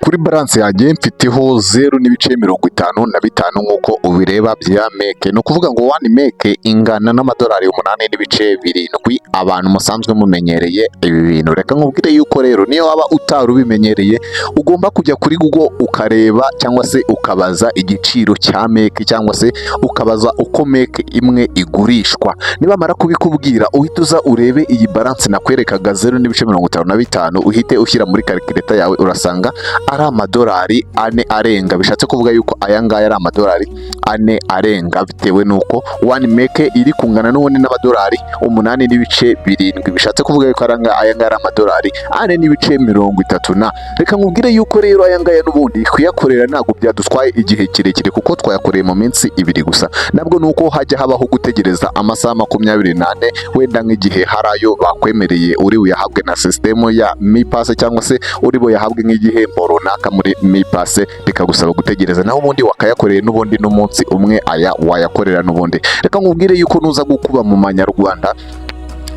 kuri balance yanjye mfiteho 0,55 nk'uko ubireba bya meke. Ni ukuvuga ngo 1 meke ingana n'amadolari 8.7. Abantu musanzwe mumenyereye ibi bintu, reka nkubwire yuko rero niyo waba utari ubimenyereye ugomba kujya kuri Google ukareba cyangwa se ukabaza igiciro cya meke cyangwa se ukabaza uko meke imwe igurishwa. Nibamara kubikubwira uhita uza urebe iyi balance nakwerekaga 0,55 uhite ushyira muri calculator yawe, urasanga ari amadolari 4 arenga. Bishatse kuvuga yuko aya ngaya ari amadolari 4 arenga, bitewe nuko 1 meke iri kungana n'ubundi n'amadolari 8.7. Bishatse kuvuga yuko aya ngaya ari amadolari 4.30. Reka nkubwire yuko rero aya ngaya n'ubundi kuyakorera ntabwo byadutwaye igihe kirekire, kuko twayakoreye mu minsi 2 gusa. Nabwo nuko hajya habaho gutegereza amasaha 24 wenda nk'igihe harayo bakwemereye uri buyahabwe na system ya Mi Pass, cyangwa se uri buyahabwe nk'igihembo runaka muri Mi Pass bikagusaba gutegereza, naho ubundi wakayakoreye n'ubundi n'umunsi umwe aya wayakorera n'ubundi. Reka nkubwire yuko nuza gukuba mu manyarwanda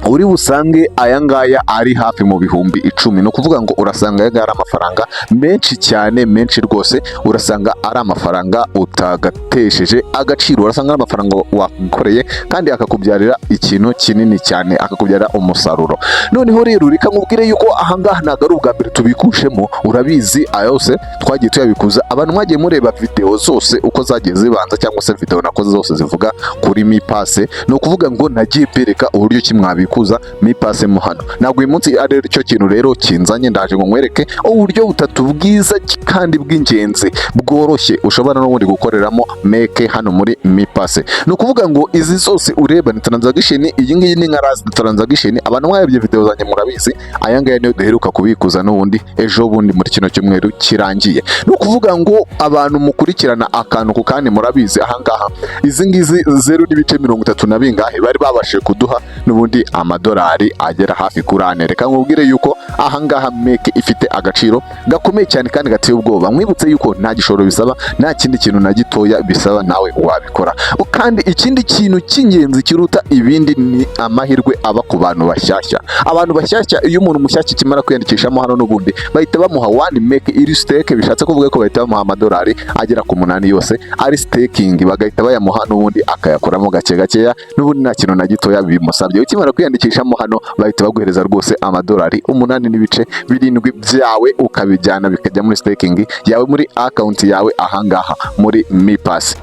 uri busange aya ngaya ari hafi mu bihumbi 10. Ni ukuvuga ngo urasanga aya ngaya ari amafaranga menshi cyane, menshi rwose. Urasanga ari amafaranga utagatesheje agaciro, urasanga ari amafaranga wakoreye kandi akakubyarira ikintu kinini cyane, akakubyarira umusaruro. Noneho rero reka nkubwire yuko aha ngaha ntabwo ari ubwa mbere tubikushemo, urabizi aya yose twagiye tuyabikuza. Abantu mwagiye mureba video zose uko zagiye zibanza, cyangwa se video nakoze zose zivuga kuri Mi Pass. Ni ukuvuga ngo nagiye bereka uburyo kimwabi kuza Mi Pass mo hano. Ntabwo uyu munsi ari cyo kintu rero kinzanye, ndaje ngo nkwereke uburyo butatu bwiza kandi bw'ingenzi bworoshye ushobora n'ubundi gukoreramo meke hano muri Mi Pass. Ni ukuvuga ngo izi zose ureba ni transaction, iyi ngiyi ni nka last transaction. Abantu mwayebye video zanjye murabizi, aya ngaya niyo duheruka kubikuza n'ubundi ejo bundi muri kino cyumweru kirangiye. Ni ukuvuga ngo abantu mukurikirana akantu ku kandi murabizi aha ngaha izi ngizi 0.30 na bingahe bari babashije kuduha n'ubundi amadolari agera hafi kuri 4. Reka nkubwire yuko aha ngaha meke ifite agaciro gakomeye cyane kandi gateye ubwoba. Mwibutse yuko nta gishoro bisaba, nta kindi kintu na gitoya bisaba, nawe wabikora. Kandi ikindi kintu cy'ingenzi kiruta ibindi ni amahirwe aba ku bantu bashyashya. Abantu bashyashya, iyo umuntu mushyashya kimara kwiyandikishamo hano n'ubundi bahita bamuha 1 meke iri stake. Bishatse kuvuga ko bahita bamuha amadolari agera ku 8 yose ari staking, bagahita bayamuha n'ubundi akayakoramo gake gakeya, n'ubundi nta kintu na gitoya bimusabye. Ukimara kwiyandikishamo hano bahita baguhereza rwose amadolari 8.7 byawe, ukabijyana bikajya muri staking yawe muri account yawe ahangaha muri Mi Pass.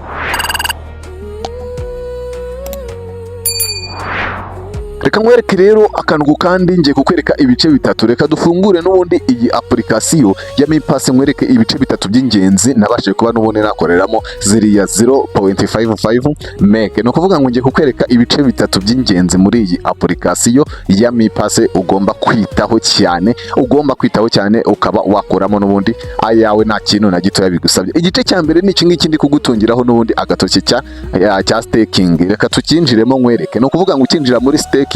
Reka nkwereke rero akantu kandi ngiye kukwereka ibice bitatu. Reka dufungure n'ubundi iyi application ya Mi Pass, nkwereke ibice bitatu by'ingenzi nabashije kuba n'ubundi nakoreramo ziriya 0.55 meke. Ni ukuvuga ngo ngiye kukwereka ibice bitatu by'ingenzi muri iyi application ya Mi Pass ugomba kwitaho cyane, ukaba wakoramo n'ubundi ayawe nta kintu na gito yabigusabye. Igice cya mbere ni iki ngiki ndi kugutungiraho n'ubundi agatoki cya staking. Reka tukinjiremo nkwereke. Ni ukuvuga ngo ukinjira muri staking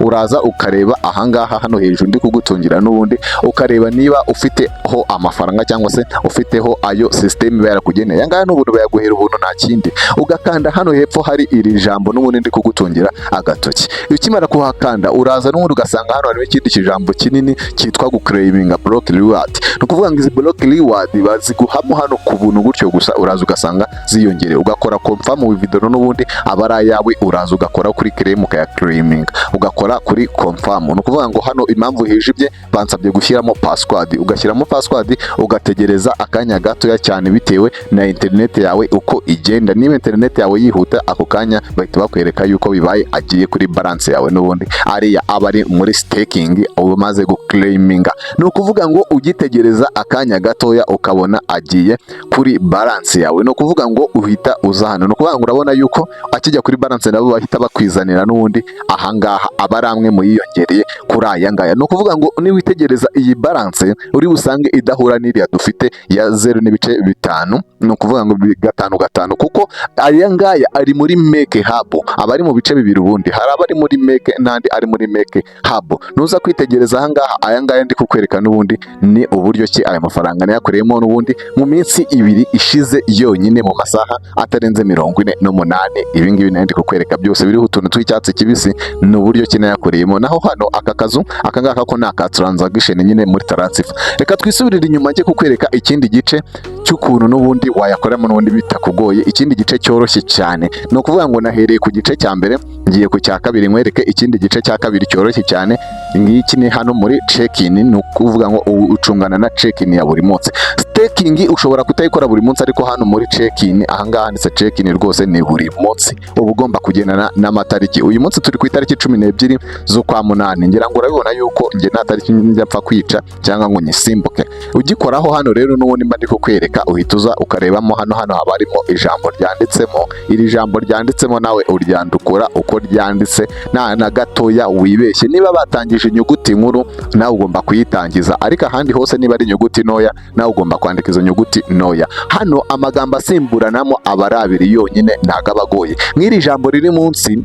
uraza ukareba ahangaha hano hejuru ndi kugutungira n'ubundi, ukareba niba ufiteho amafaranga cyangwa se ufiteho ayo system yarakugeneye. Yangaya n'ubundi bayaguhera ubuntu nta kindi. Ugakanda hano hepfo hari iri jambo n'ubundi ndi kugutungira agatoki. Ukimara kuhakanda uraza n'ubundi ugasanga hano harimo ikindi kijambo kinini cyitwa guclaiming block reward. Ni ukuvuga ngo izi block reward baziguhamo hano ku buntu gutyo gusa, uraza ugasanga ziyongere. Ugakora confirm withdraw n'ubundi abara yawe, uraza ugakora kuri claim ukaya claiming, ugakora kuri confirm. Ni ukuvuga ngo hano impamvu hejibye bansabye gushyiramo password, ugashyiramo password ugategereza akanya gatoya cyane bitewe na internet yawe uko igenda. Niba internet yawe yihuta ako kanya bahita bakwereka yuko bibaye agiye kuri balance yawe n'ubundi ariya abari muri staking umaze guclaiminga. Ni ukuvuga ngo ugitegereza akanya gatoya ukabona agiye kuri balance yawe, ni ukuvuga ngo uhita uza hano. Ni ukuvuga ngo urabona yuko akijya kuri balance nabo bahita bakwizanira n'ubundi ahangaha abaramwe muyiyongereye kuri aya ngaya. Ni ukuvuga ngo niwitegereza iyi balance uri busange idahura n'iriya dufite ya 0.5. Ni ukuvuga ngo 5 kuko aya ngaya ari muri meke hub. Abari mu bice bibiri ubundi hari abari muri meke n'andi ari muri meke hub. Nuza kwitegereza ahangaha aya ngaya ndi kukwereka n'ubundi ni uburyo ki aya mafaranga nayakoreyemo n'ubundi mu minsi 2 ishize yonyine mu masaha atarenze 48. Ibi ngibi ndi kukwereka byose biriho utuntu tw'icyatsi kibisi ni uburyo kinayakoreyemo. Naho hano aka kazu aka ngaka ko ni aka transaction nyine muri taransifa. Reka twisubirire inyuma njye kukwereka ikindi gice cy'ukuntu n'ubundi wayakoramo n'ubundi bitakugoye, ikindi gice cyoroshye cyane. Ni ukuvuga ngo nahereye ku gice cya mbere ngiye ku cya kabiri nkwereke ikindi gice cya kabiri cyoroshye cyane. Ngiki ni hano muri check-in, ni ukuvuga ngo ucungana na check-in ya buri munsi. Staking ushobora kutayikora buri munsi, ariko hano muri check-in ahangaha handitse check-in rwose ni buri munsi, uba ugomba kugendana n'amatariki. Uyu munsi turi ku itariki 12 z'ukwa munani, ngira ngo urabibona yuko nge nta tariki njya mpfa kwica cyangwa ngo nyisimbuke. Ugikoraho hano rero n'ubundi mba ndi kukwereka, uhita uza ukarebamo hano haba harimo ijambo ryanditsemo. Iri jambo ryanditsemo nawe uryandukura uko ryanditse, na gatoya wibeshye. Niba batangije inyuguti nkuru nawe ugomba kuyitangiza, ariko ahandi hose niba ari inyuguti ntoya nawe ugomba kwandika izo nyuguti ntoya. Hano amagambo asimburanamo aba ari abiri yonyine, ntago aba agoye. Nk'iri jambo riri munsi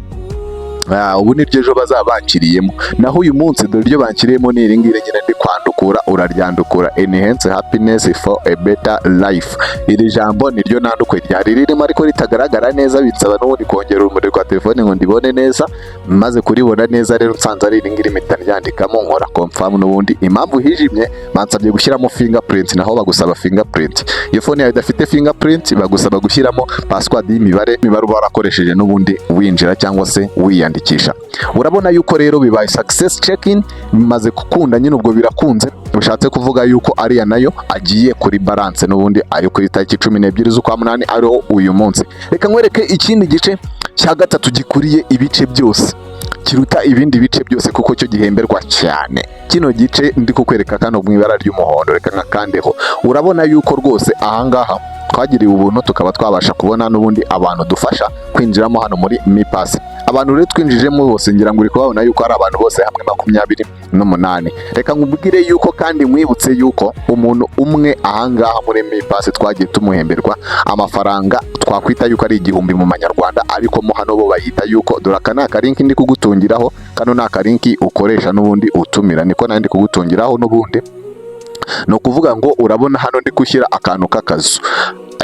ubu niryo ejo bazaba bankiriyemo, naho uyu munsi dore iryo bankiriyemo ni iri ngiri nyine ndi kwandukura. Uraryandukura enhance happiness for a better life. Iri jambo niryo nandukwe ryari ririmo, ariko ritagaragara neza, binsaba n'ubundi kongera urumuri rwa telefone ngo ndibone neza. Maze kuribona neza rero nsanze ari iri ngiri mpita ryandikamo, nkora confirm. N'ubundi impamvu hijimye bansabye gushyiramo fingerprint, naho bagusaba fingerprint. Iyo phone yawe idafite fingerprint bagusaba gushyiramo password y'imibare uba warakoresheje n'ubundi winjira cyangwa se wiyandikisha. Urabona yuko rero bibaye success check-in, bimaze gukunda nyine, ubwo birakunze. Bishatse kuvuga yuko ariya nayo agiye kuri balance n'ubundi ayo kuri tariki 12 z'ukwa munani ariho uyu munsi. Reka nkwereke ikindi gice cya gatatu gikuriye ibice byose, kiruta ibindi bice byose kuko cyo gihemberwa cyane. Kino gice ndi kukwereka kano mu ibara ry'umuhondo, reka nkakandeho. Urabona yuko rwose ahangaha twagiriwe ubuntu tukaba twabasha kubona n'ubundi abantu dufasha kwinjiramo hano muri Mi Pass. Abantu rero twinjijemo bose ngira ngo uri kubabona yuko ari abantu bose hamwe 28. Reka nkubwire yuko kandi mwibutse yuko umuntu umwe ahangaha muri Mi Pass twagiye tumuhemberwa amafaranga twakwita yuko ari 1000 mu manyarwanda, ariko mo hano bo bayita yuko dore aka ni akarinki ndi kugutungiraho, kano ni akarinki ukoresha n'ubundi utumira, niko nandi kugutungiraho n'ubundi. No kuvuga ngo urabona hano ndi gushyira akantu k'akazu.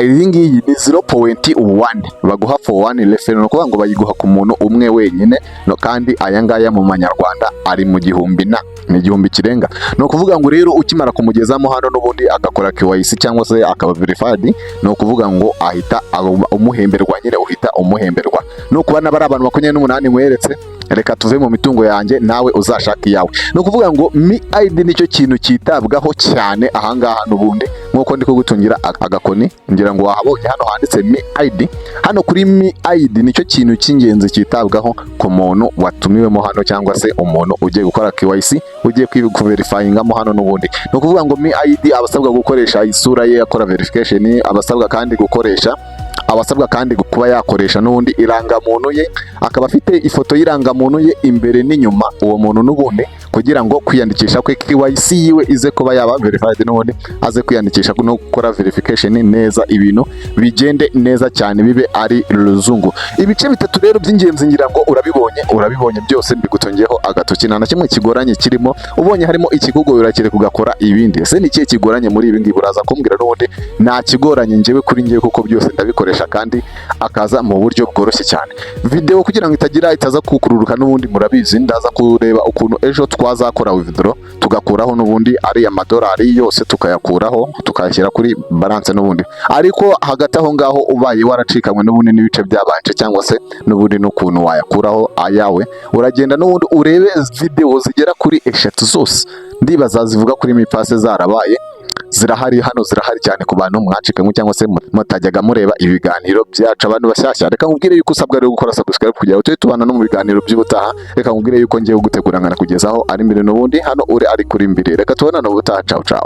Iyi ngiyi ni 0.1 baguha for one referral, no kuvuga ngo bayiguha ku muntu umwe wenyine, no kandi aya ngaya mu manyarwanda ari mu 1000 ni 1000 kirenga. No kuvuga ngo rero ukimara kumugezamo hano n'ubundi agakora KYC cyangwa se akaba verified, no kuvuga ngo ahita umuhemberwa nyine, uhita umuhemberwa. No kubana bari abantu 28 mweretse. Reka tuve mu mitungo yanjye nawe uzashaka iyawe. No kuvuga ngo Mi ID nicyo kintu cyitabwaho cyane ahangaha n'ubundi, nkuko ndi kugutungira agakoni ngira ngo wahabonye hano handitse Mi ID. Hano kuri Mi ID nicyo kintu cy'ingenzi cyitabwaho ku muntu watumiwemo hano, cyangwa se umuntu ugiye gukora KYC, ugiye kuverifyingamo hano n'ubundi. No kuvuga ngo Mi ID abasabwa gukoresha isura ye akora verification, abasabwa kandi kuba yakoresha n'ubundi irangamuntu ye, akaba afite ifoto y'irangamuntu ye imbere n'inyuma uwo muntu n'ubundi, kugira ngo kwiyandikisha kwe KYC yiwe ize kuba yaba verified, n'ubundi aze kwiyandikisha no gukora verification neza, ibintu bigende neza cyane, bibe ari ruzungu. Ibice bitatu rero by'ingenzi ngira ngo urabibonye byose, mbigutongeyeho agatoki, nta na kimwe kigoranye kirimo. Ubonye harimo ikikugoyera kire kugakora ibindi, ese ni kiye kigoranye muri ibi ngibi? Uraza kumbwira n'ubundi nta kigoranye njyewe kuri njyewe, kuko byose ndabikoresha kandi akaza mu buryo bworoshye cyane. Video kugira ngo itaza kukururuka n'ubundi murabizi, ndaza kureba ukuntu ejo twazakora withdraw tugakuraho n'ubundi ari amadolari yose tukayakuraho tukayashyira kuri balance n'ubundi. Ariko hagati aho ngaho ubaye waracikamwe n'ubundi n'ibice byabanje, cyangwa se n'ubundi n'ukuntu wayakuraho ayawe, uragenda n'ubundi urebe video zigera kuri 3 zose ndibaza zivuga kuri Mi Pass zarabaye zirahari hano, zirahari cyane ku bantu mwacikanywe cyangwa se mutajyaga mureba ibiganiro byacu. Abantu bashyashya, reka nkubwire yuko usabwa rero gukora subscribe kugira ngo tubana no mu biganiro by'ubutaha. Reka nkubwire yuko ngiye gutegura nkana kugezaho ari mbere n'ubundi hano uri ari kuri mbere. Reka tubana no ubutaha, ciao ciao.